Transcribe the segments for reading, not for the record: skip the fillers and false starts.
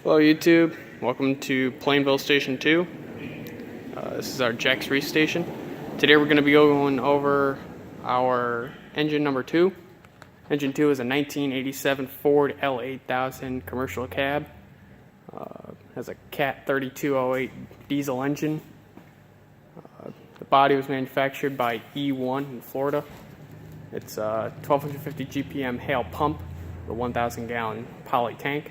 Hello YouTube, welcome to Plainville Station 2. This is our Jack's Reef station. Today we're going to be going over our engine number 2. Engine 2 is a 1987 Ford L8000 commercial cab. Has a Cat 3208 diesel engine. The body was manufactured by E1 in Florida. It's a 1250 GPM Hale pump, the 1,000 gallon poly tank.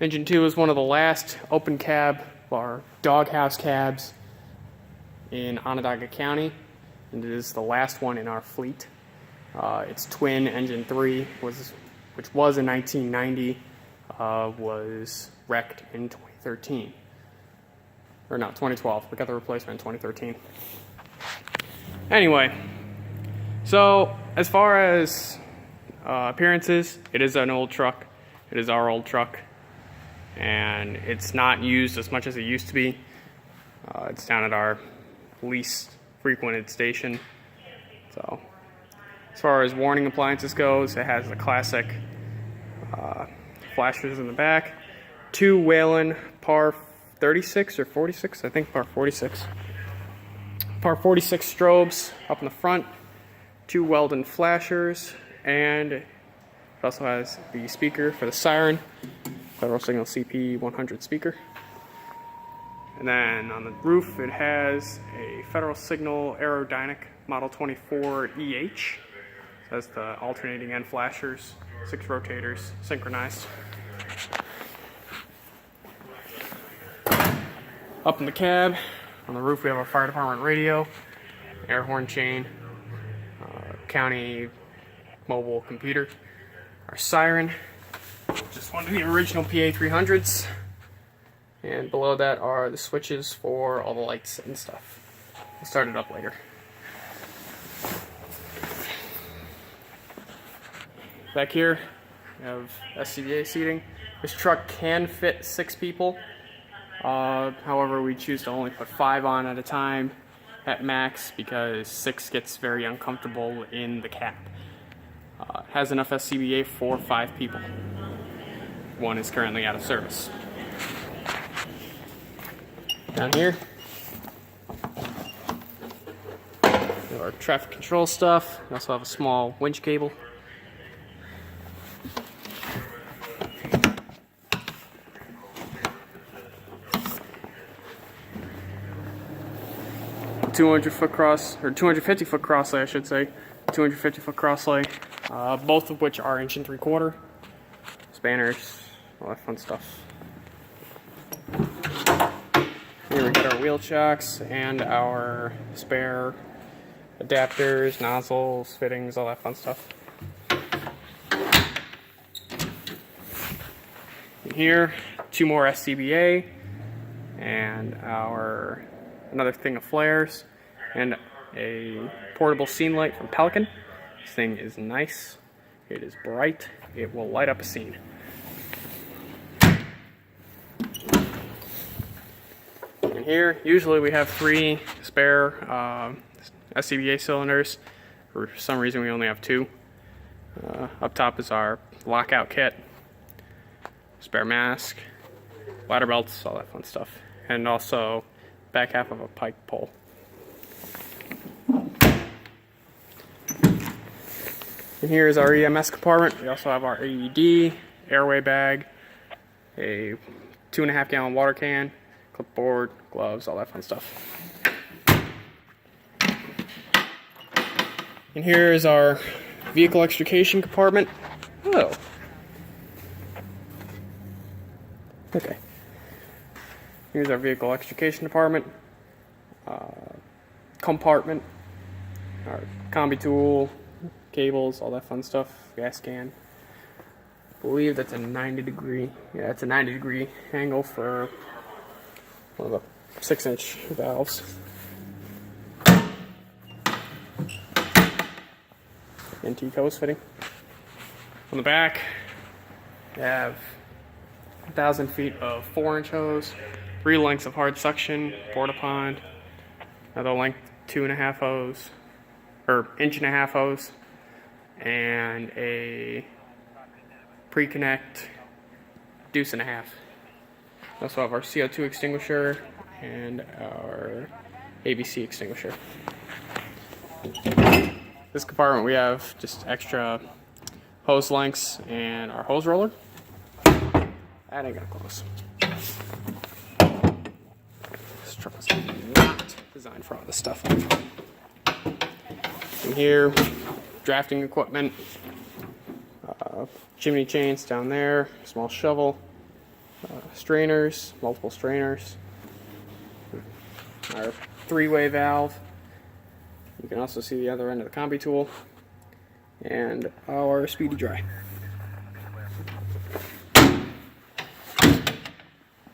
Engine 2 is one of the last open cab or doghouse cabs in Onondaga County, and it is the last one in our fleet. Its twin engine 3, which was in 1990, was wrecked in 2013. Or not, 2012. We got the replacement in 2013. Anyway, so as far as appearances, it is an old truck. It is our old truck. And it's not used as much as it used to be. It's down at our least frequented station. So, as far as warning appliances goes, it has the classic flashers in the back, 2 Whelen par 36 or 46, I think par 46. Par 46 strobes up in the front, 2 Weldon flashers, and it also has the speaker for the siren. Federal Signal CP100 speaker. And then on the roof it has a Federal Signal Aerodynamic Model 24 EH. It has the alternating end flashers, 6 rotators, synchronized. Up in the cab, on the roof we have our fire department radio, air horn chain, county mobile computer, our siren, just one of the original PA300s, and below that are the switches for all the lights and stuff. We'll start it up later. Back here we have SCBA seating. This truck can fit 6 people, however we choose to only put 5 on at a time at max because 6 gets very uncomfortable in the cab. It has enough SCBA for 5 people. 1 is currently out of service. Down here, we have our traffic control stuff. We also have a small winch cable. A 200-foot cross, or 250-foot crosslay, I should say. 250-foot crosslay, both of which are 1 3/4. Spanners, all that fun stuff. Here we got our wheel chocks and our spare adapters, nozzles, fittings, all that fun stuff. And here, 2 more SCBA and another thing of flares and a portable scene light from Pelican. This thing is nice. It is bright. It will light up a scene. And here, usually we have 3 spare SCBA cylinders. For some reason we only have 2. Up top is our lockout kit, spare mask, ladder belts, all that fun stuff. And also back half of a pike pole. And here is our EMS compartment. We also have our AED, airway bag, a 2.5 gallon water can, clipboard, gloves, all that fun stuff. And here is our vehicle extrication compartment. Oh. Okay. Here's our vehicle extrication compartment, our combi tool, cables, all that fun stuff, gas can. I believe that's a 90-degree, yeah, it's a 90-degree angle for one of the 6-inch valves. NT hose fitting. On the back, we have 1,000 feet of 4-inch hose, 3 lengths of hard suction, porta pond, another length 2.5 hose, or 1.5 hose, and a pre-connect deuce and a half. We also have our CO2 extinguisher and our ABC extinguisher. This compartment we have just extra hose lengths and our hose roller. That ain't gonna close. This truck is not designed for all this stuff. In here, drafting equipment, chimney chains down there, small shovel, strainers, multiple strainers, our three-way valve. You can also see the other end of the combi tool, and our speedy dry.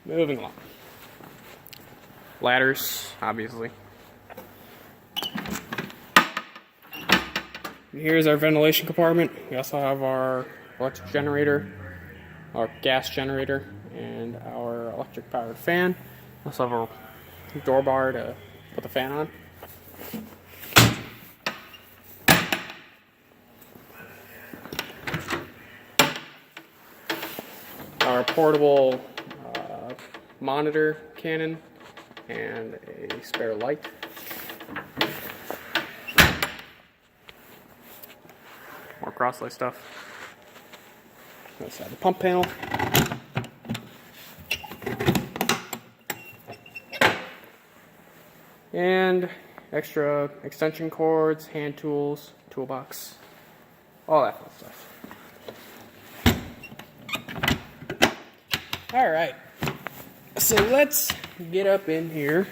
Moving along. Ladders, obviously. And here's our ventilation compartment. We also have our electric generator, our gas generator, and our electric powered fan. We also have a door bar to put the fan on. Our portable monitor cannon and a spare light. More crosslight stuff. Let's have the pump panel. And extra extension cords, hand tools, toolbox, all that fun stuff. Alright, so let's get up in here.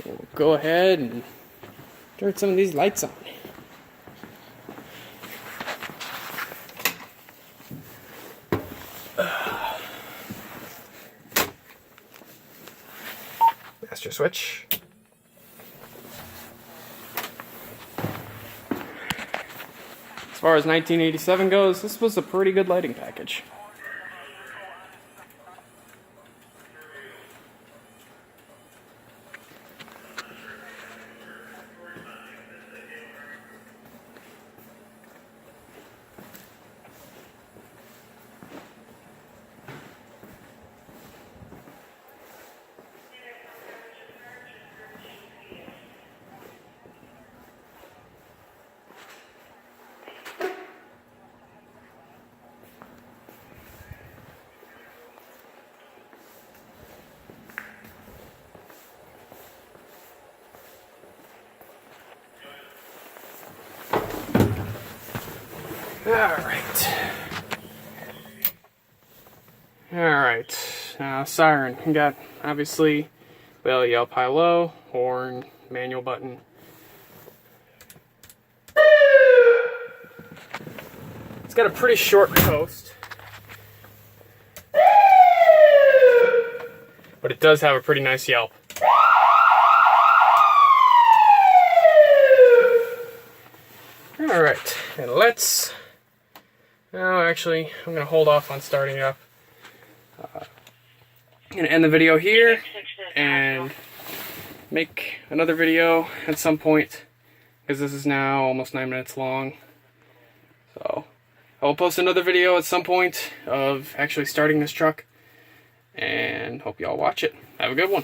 We'll go ahead and turn some of these lights on. Master switch. As far as 1987 goes, this was a pretty good lighting package. Alright, now siren. We got, obviously, well, yelp high low, horn, manual button. It's got a pretty short coast, but it does have a pretty nice yelp. Alright, and let's... No, actually, I'm going to hold off on starting it up. I'm going to end the video here and make another video at some point, because this is now almost 9 minutes long. So, I will post another video at some point of actually starting this truck, and hope you all watch it. Have a good one.